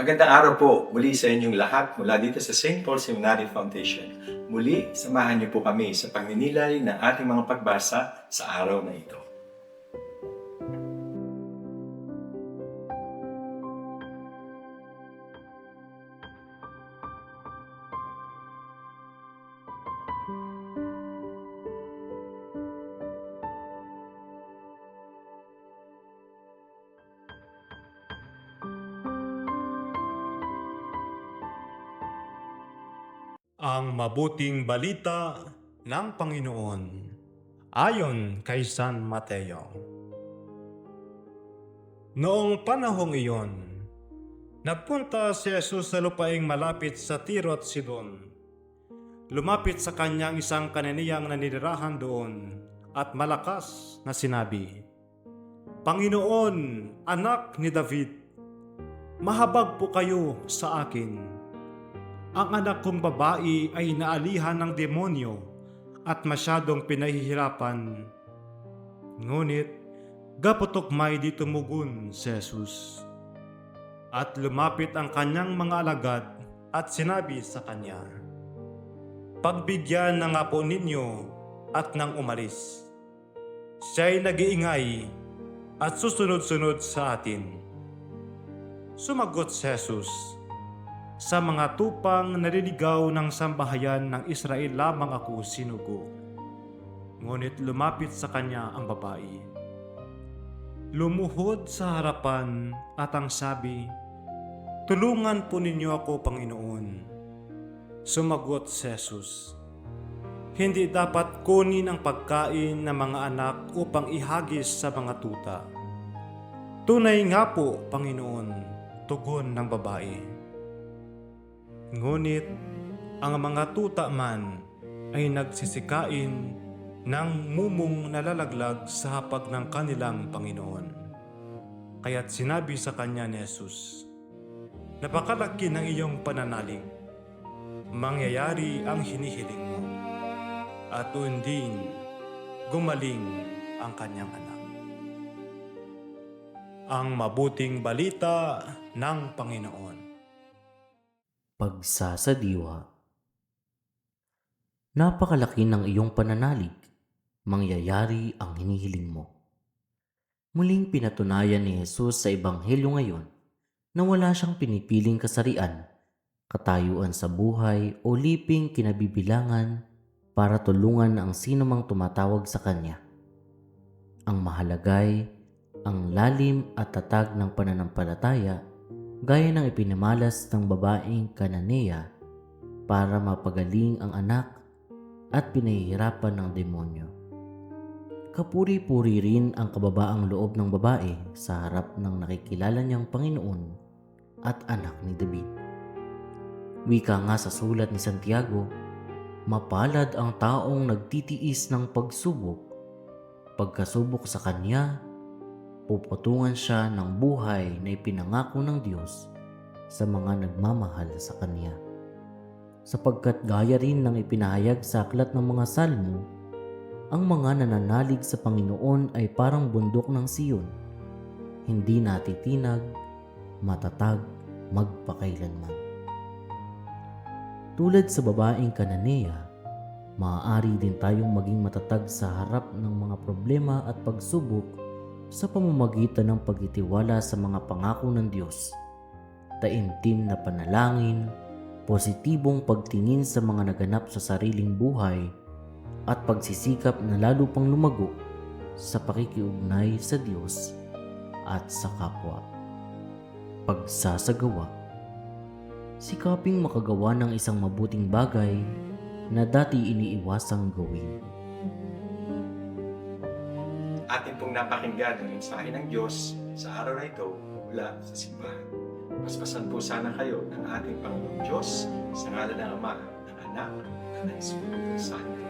Magandang araw po muli sa inyong lahat mula dito sa St. Paul Seminary Foundation. Muli, samahan niyo po kami sa pagninilay ng ating mga pagbasa sa araw na ito. Ang mabuting balita ng Panginoon ayon kay San Mateo. Noong panahong iyon, nagpunta si Jesus sa lupaing malapit sa Tiro at Sidon. Lumapit sa kanyang isang Kananeyang naninirahan doon at malakas na sinabi, "Panginoon, anak ni David, mahabag po kayo sa akin. Ang anak kong babae ay naalihan ng demonyo at masyadong pinahihirapan." Ngunit gapotokmay di tumugon si Jesus. At lumapit ang kanyang mga alagad at sinabi sa kanya, "Pagbigyan na nga po ninyo at nang umalis. Siya'y nag-iingay at susunod-sunod sa atin." Sumagot si Jesus, "Sa mga tupang naliligaw ng sambahayan ng Israel lamang ako sinugo." Ngunit lumapit sa kanya ang babae. Lumuhod sa harapan at ang sabi, "Tulungan po ninyo ako, Panginoon." Sumagot si Jesus, "Hindi dapat kunin ang pagkain ng mga anak upang ihagis sa mga tuta." "Tunay nga po, Panginoon," tugon ng babae. Ngunit ang mga tuta man ay nagsisikain ng mumong nalalaglag sa hapag ng kanilang Panginoon. Kaya't sinabi sa kanya ni Jesus, "Napakalaki ng iyong pananalig. Mangyayari ang hinihiling mo." At undin gumaling ang kanyang anak. Ang mabuting balita ng Panginoon. Pagsasadiwa. Napakalaki ng iyong pananalig, mangyayari ang hinihiling mo. Muling pinatunayan ni Jesus sa Ebanghelyo ngayon na wala siyang pinipiling kasarian, katayuan sa buhay o liping kinabibilangan para tulungan ang sinumang tumatawag sa Kanya. Ang mahalagay, ang lalim at tatag ng pananampalataya gaya ng ipinamalas ng babaeng Kananeya para mapagaling ang anak at pinahihirapan ng demonyo. Kapuri-puri rin ang kababaang loob ng babae sa harap ng nakikilala niyang Panginoon at anak ni David. Wika nga sa sulat ni Santiago, "Mapalad ang taong nagtitiis ng pagsubok. Pagkasubok sa kanya, puputungan siya ng buhay na ipinangako ng Diyos sa mga nagmamahal sa Kanya." Sapagkat gaya rin ng ipinahayag sa aklat ng mga Salmo, ang mga nananalig sa Panginoon ay parang bundok ng Siyon, hindi natitinag, matatag, magpakailanman. Tulad sa babaeng Kananeya, maaari din tayong maging matatag sa harap ng mga problema at pagsubok sa pamamagitan ng pagtitiwala sa mga pangako ng Diyos, taimtim na panalangin, positibong pagtingin sa mga naganap sa sariling buhay, at pagsisikap na lalo pang lumago sa pakikiugnay sa Diyos at sa kapwa. Pagsasagawa. Sikaping makagawa ng isang mabuting bagay na dati iniiwasang gawin. Atin pong napakinggan ang mensahe ng Diyos sa araw na ito mula sa simbahan. Paspasan po sana kayo ng ating Panginoong Diyos sa ngalan ng Ama, ng Anak, at ng Espiritu Santo.